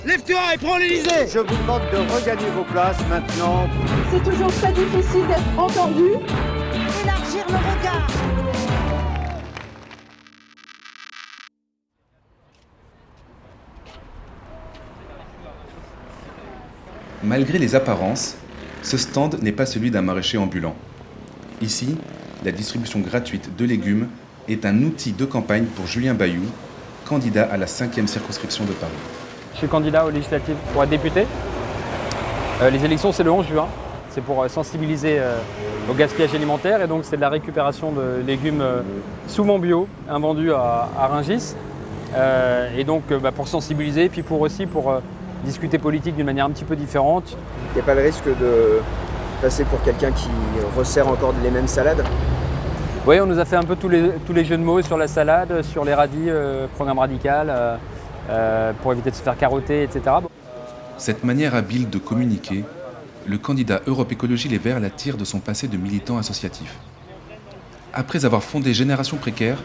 Lève-toi et prends l'Élysée. Je vous demande de regagner vos places maintenant. C'est toujours très difficile d'être entendu. Élargir le regard. Malgré les apparences, ce stand n'est pas celui d'un maraîcher ambulant. Ici, la distribution gratuite de légumes est un outil de campagne pour Julien Bayou, candidat à la 5e circonscription de Paris. Je suis candidat aux législatives pour être député. Les élections, c'est le 11 juin. C'est pour sensibiliser au gaspillage alimentaire et donc c'est de la récupération de légumes souvent bio, invendus à Rungis. Et donc pour sensibiliser, puis pour discuter politique d'une manière un petit peu différente. Il n'y a pas le risque de passer pour quelqu'un qui resserre encore les mêmes salades? Oui, on nous a fait un peu tous les jeux de mots sur la salade, sur les radis, programme radical, pour éviter de se faire carotter, etc. Cette manière habile de communiquer, le candidat Europe Écologie Les Verts l'attire de son passé de militant associatif. Après avoir fondé Génération Précaire,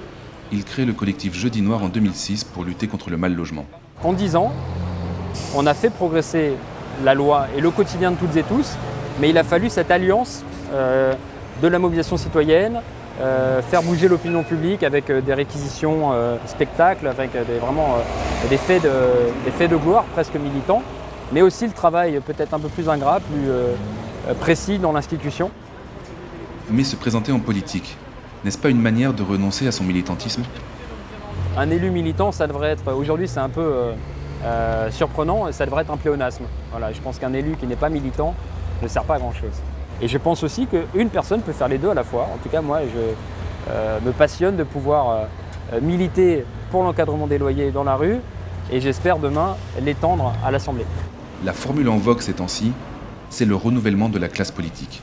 il crée le collectif Jeudi Noir en 2006 pour lutter contre le mal-logement. En 10 ans, on a fait progresser la loi et le quotidien de toutes et tous, mais il a fallu cette alliance de la mobilisation citoyenne, faire bouger l'opinion publique avec des réquisitions spectacles, avec des faits de gloire presque militants, mais aussi le travail peut-être un peu plus ingrat, plus précis dans l'institution. Mais se présenter en politique, n'est-ce pas une manière de renoncer à son militantisme? Un élu militant, ça devrait être, aujourd'hui c'est un peu surprenant, ça devrait être un pléonasme. Voilà, je pense qu'un élu qui n'est pas militant ne sert pas à grand-chose. Et je pense aussi qu'une personne peut faire les deux à la fois. En tout cas, moi, je me passionne de pouvoir militer pour l'encadrement des loyers dans la rue et j'espère demain l'étendre à l'Assemblée. La formule en vogue ces temps-ci, c'est le renouvellement de la classe politique.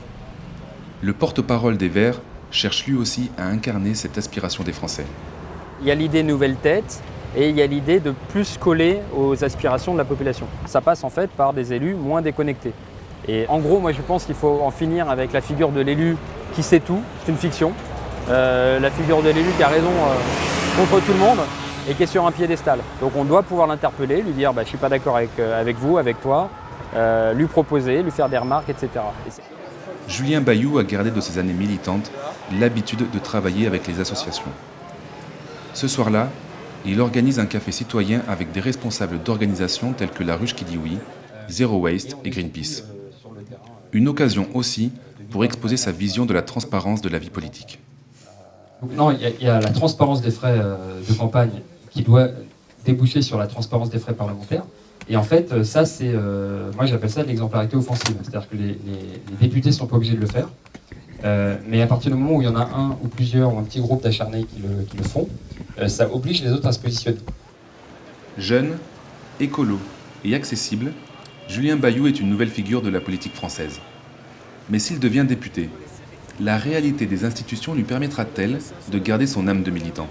Le porte-parole des Verts cherche lui aussi à incarner cette aspiration des Français. Il y a l'idée nouvelle tête et il y a l'idée de plus coller aux aspirations de la population. Ça passe en fait par des élus moins déconnectés. Et en gros, moi je pense qu'il faut en finir avec la figure de l'élu qui sait tout, c'est une fiction. La figure de l'élu qui a raison contre tout le monde et qui est sur un piédestal. Donc on doit pouvoir l'interpeller, lui dire je ne suis pas d'accord avec vous, avec toi, lui proposer, lui faire des remarques, etc. Julien Bayou a gardé de ses années militantes l'habitude de travailler avec les associations. Ce soir-là, il organise un café citoyen avec des responsables d'organisations telles que La Ruche qui dit oui, Zero Waste et Greenpeace. Une occasion aussi pour exposer sa vision de la transparence de la vie politique. Non, il y a la transparence des frais de campagne qui doit déboucher sur la transparence des frais parlementaires. Et en fait, ça, c'est, moi j'appelle ça de l'exemplarité offensive. C'est-à-dire que les députés ne sont pas obligés de le faire. Mais à partir du moment où il y en a un ou plusieurs ou un petit groupe d'acharnés qui le font, ça oblige les autres à se positionner. Jeune, écolo et accessible, Julien Bayou est une nouvelle figure de la politique française. Mais s'il devient député, la réalité des institutions lui permettra-t-elle de garder son âme de militant ?